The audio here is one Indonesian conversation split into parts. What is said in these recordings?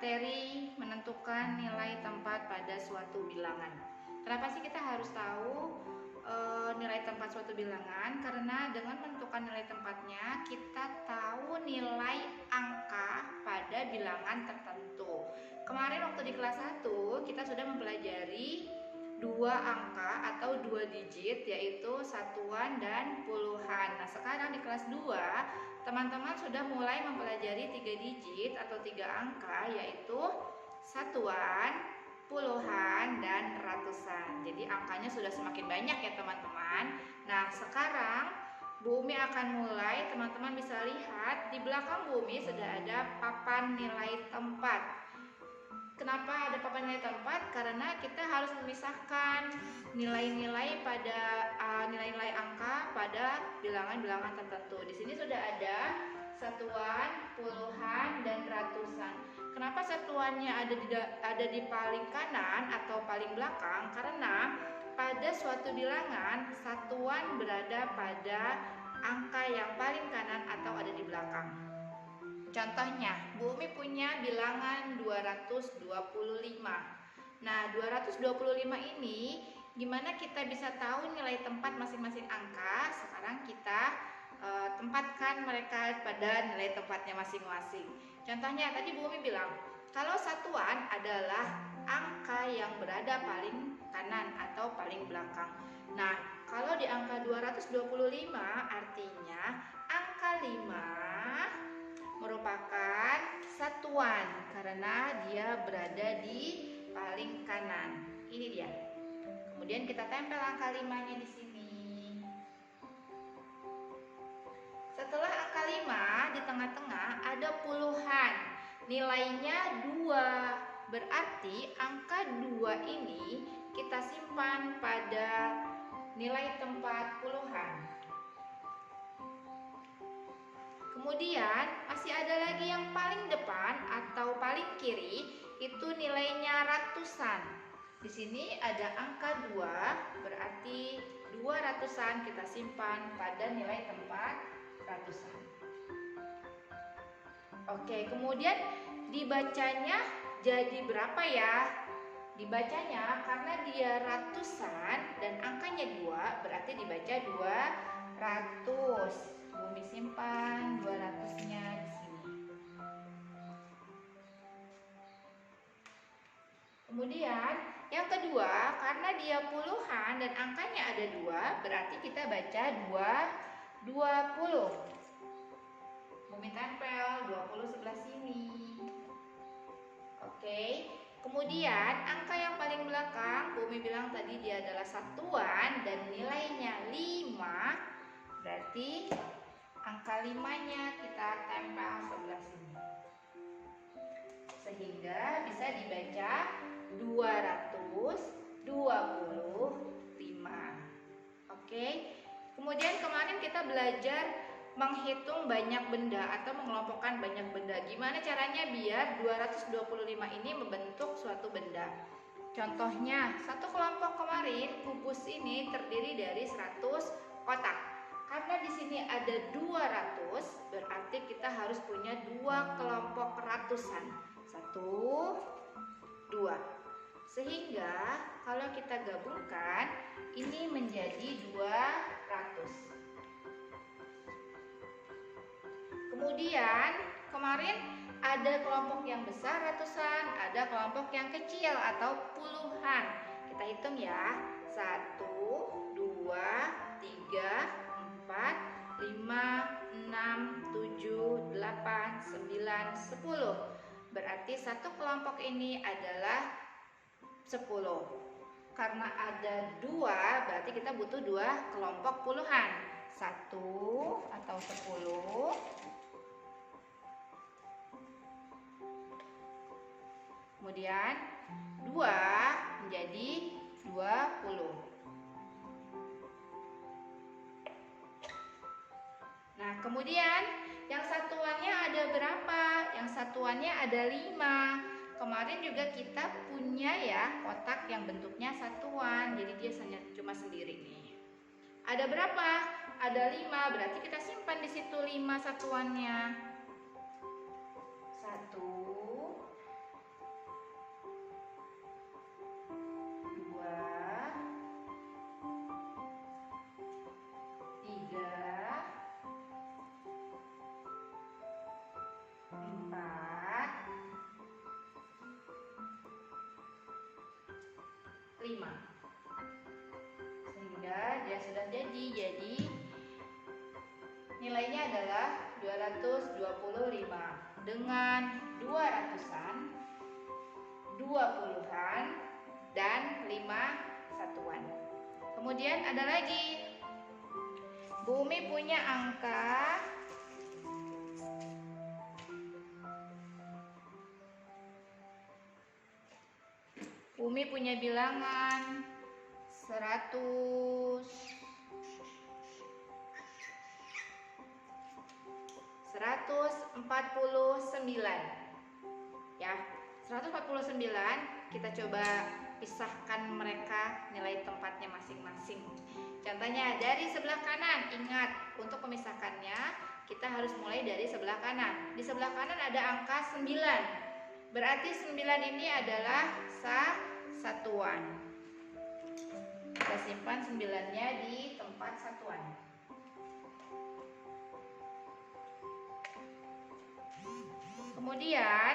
materi menentukan nilai tempat pada suatu bilangan. Kenapa sih kita harus tahu nilai tempat suatu bilangan? Karena dengan menentukan nilai tempatnya, kita tahu nilai angka pada bilangan tertentu. Kemarin waktu di kelas 1, kita sudah mempelajari dua angka atau dua digit, yaitu satuan dan puluhan. Nah, sekarang di kelas 2, teman-teman sudah mulai mempelajari 3 digit atau 3 angka, yaitu satuan, puluhan, dan ratusan. Jadi angkanya sudah semakin banyak ya teman-teman. Nah, sekarang Bu Umi akan mulai. Teman-teman bisa lihat di belakang Bu Umi sudah ada papan nilai tempat. Kenapa ada papan nilai tempat? Karena kita harus memisahkan nilai-nilai pada nilai-nilai angka pada bilangan-bilangan tertentu. Di sini sudah ada satuan, puluhan, dan ratusan. Kenapa satuannya ada di paling kanan atau paling belakang? Karena pada suatu bilangan, satuan berada pada angka yang paling kanan atau ada di belakang. Contohnya, Bu Umi punya bilangan 225. Nah, 225 ini gimana kita bisa tahu nilai tempat masing-masing angka? Sekarang kita tempatkan mereka pada nilai tempatnya masing-masing. Contohnya tadi Bu Umi bilang, kalau satuan adalah angka yang berada paling kanan atau paling belakang. Nah, kalau di angka 225 artinya angka 5 merupakan satuan karena dia berada di paling kanan. Ini dia. Kemudian kita tempel angka 5-nya di sini. Setelah angka 5 di tengah-tengah ada puluhan. Nilainya 2. Berarti angka 2 ini kita simpan pada nilai tempat puluhan. Kemudian masih ada lagi yang paling depan atau paling kiri, itu nilainya ratusan. Di sini ada angka 2, berarti 2 ratusan kita simpan pada nilai tempat ratusan. Oke, kemudian dibacanya jadi berapa ya? Dibacanya karena dia ratusan dan angkanya 2, berarti dibaca 200. Bumi simpan 200-nya di sini. Kemudian yang kedua, karena dia puluhan dan angkanya ada 2, berarti kita baca 20. Bumi tempel 20 sebelah sini. Oke. Kemudian angka yang paling belakang, Bumi bilang tadi dia adalah satuan dan nilainya 5, berarti angka 5-nya kita tempel sebelah sini. Sehingga bisa dibaca 225. Oke. Kemudian kemarin kita belajar menghitung banyak benda atau mengelompokkan banyak benda. Gimana caranya biar 225 ini membentuk suatu benda? Contohnya, satu kelompok kemarin kubus ini terdiri dari 100 kotak. Karena di sini ada 200, berarti kita harus punya 2 kelompok ratusan. 1, 2. Sehingga kalau kita gabungkan, ini menjadi 200. Kemudian kemarin ada kelompok yang besar ratusan, ada kelompok yang kecil atau puluhan. Kita hitung ya. 1, 2, 3, 4, 5, 6, 7, 8, 9, 10. Berarti satu kelompok ini adalah 10. Karena ada 2, berarti kita butuh 2 kelompok puluhan. 1 atau 10. Kemudian 2 menjadi 20. Nah, kemudian yang satuannya ada berapa? Yang satuannya ada 5. Kemarin juga kita punya ya kotak yang bentuknya satuan. Jadi dia cuma sendiri nih. Ada berapa? Ada 5. Berarti kita simpan di situ 5 satuannya. 1, Sehingga dia sudah jadi nilainya adalah 225 dengan 2 ratusan, 2 puluhan, dan 5 satuan. Kemudian ada lagi, Bumi punya angka bilangan 149 ya. 149 kita coba pisahkan mereka nilai tempatnya masing-masing. Contohnya dari sebelah kanan, ingat untuk memisahkannya kita harus mulai dari sebelah kanan. Di sebelah kanan ada angka 9. Berarti 9 ini adalah satuan. Kita simpan 9-nya di tempat satuan. Kemudian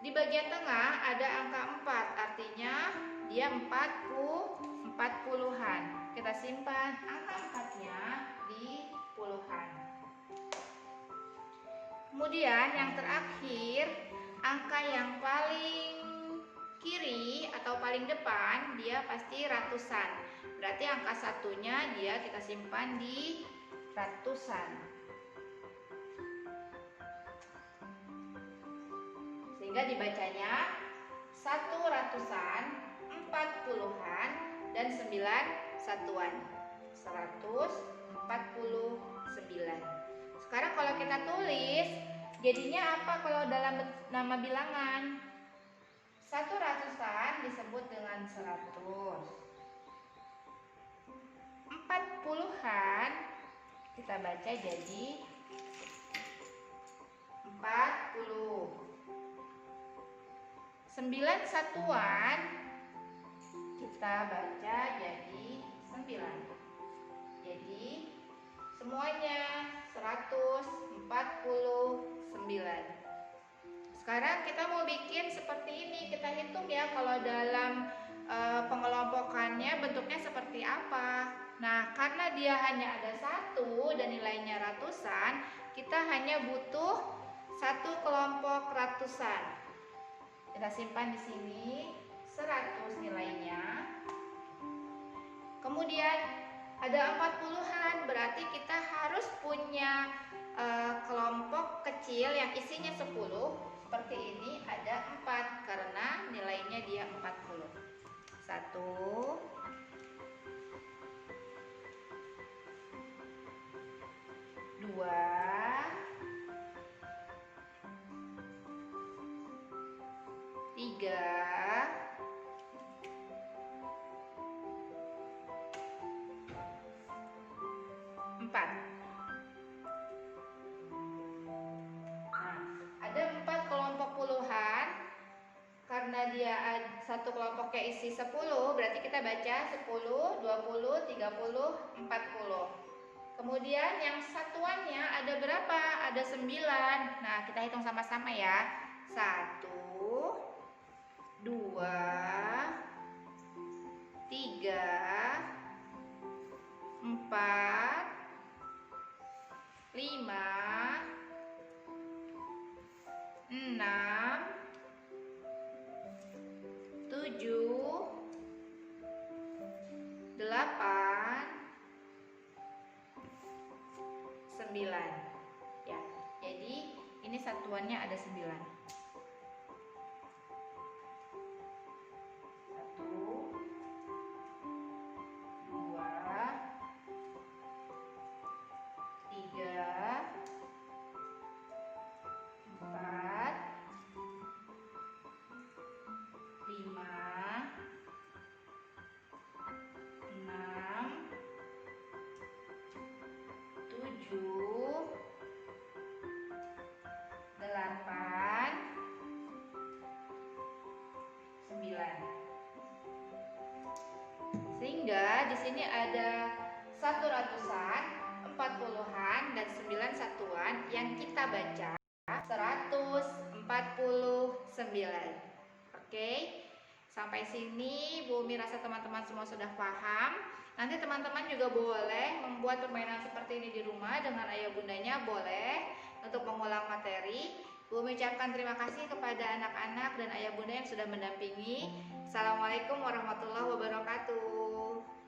di bagian tengah ada angka 4, artinya dia 40-an. Kita simpan angka 4-nya di puluhan. Kemudian yang terakhir, angka yang paling kiri atau paling depan dia pasti ratusan. Berarti angka satunya dia kita simpan di ratusan. Sehingga dibacanya 1 ratusan, 4 puluhan, dan 9 satuan. 149. Sekarang kalau kita tulis, jadinya apa kalau dalam nama bilangan? 1 ratusan disebut dengan 100. 4 puluhan kita baca jadi 40. 9 satuan kita baca jadi 9. Jadi semuanya 149. Sekarang kita mau bikin seperti ini. Kita hitung ya kalau dalam pengelompokannya bentuknya seperti apa. Nah, karena dia hanya ada 1 dan nilainya ratusan, kita hanya butuh 1 kelompok ratusan. Kita simpan di sini 100 nilainya. Kemudian ada 40-an, berarti kita harus punya kelompok kecil yang isinya 10. Seperti ini ada 4 karena nilainya dia 40. 1 2 3 4. Nah, ada 4 kelompok puluhan. Karena dia satu kelompoknya isi 10, berarti kita baca 10, 20, 30, 40. Kemudian yang satuannya ada berapa? Ada 9. Nah, kita hitung sama-sama ya. 1 2 3 4 5 6 7 8 9 ya. Jadi ini satuannya ada 9. 9. Sehingga di sini ada 1 ratusan, 4 puluhan, dan 9 satuan yang kita baca 149. Oke. Sampai sini Bu Umi rasa teman-teman semua sudah paham. Nanti teman-teman juga boleh membuat permainan seperti ini di rumah dengan ayah bundanya, boleh untuk mengulang materi. Bu Umi ucapkan terima kasih kepada anak-anak dan ayah bunda yang sudah mendampingi. Assalamualaikum warahmatullahi wabarakatuh.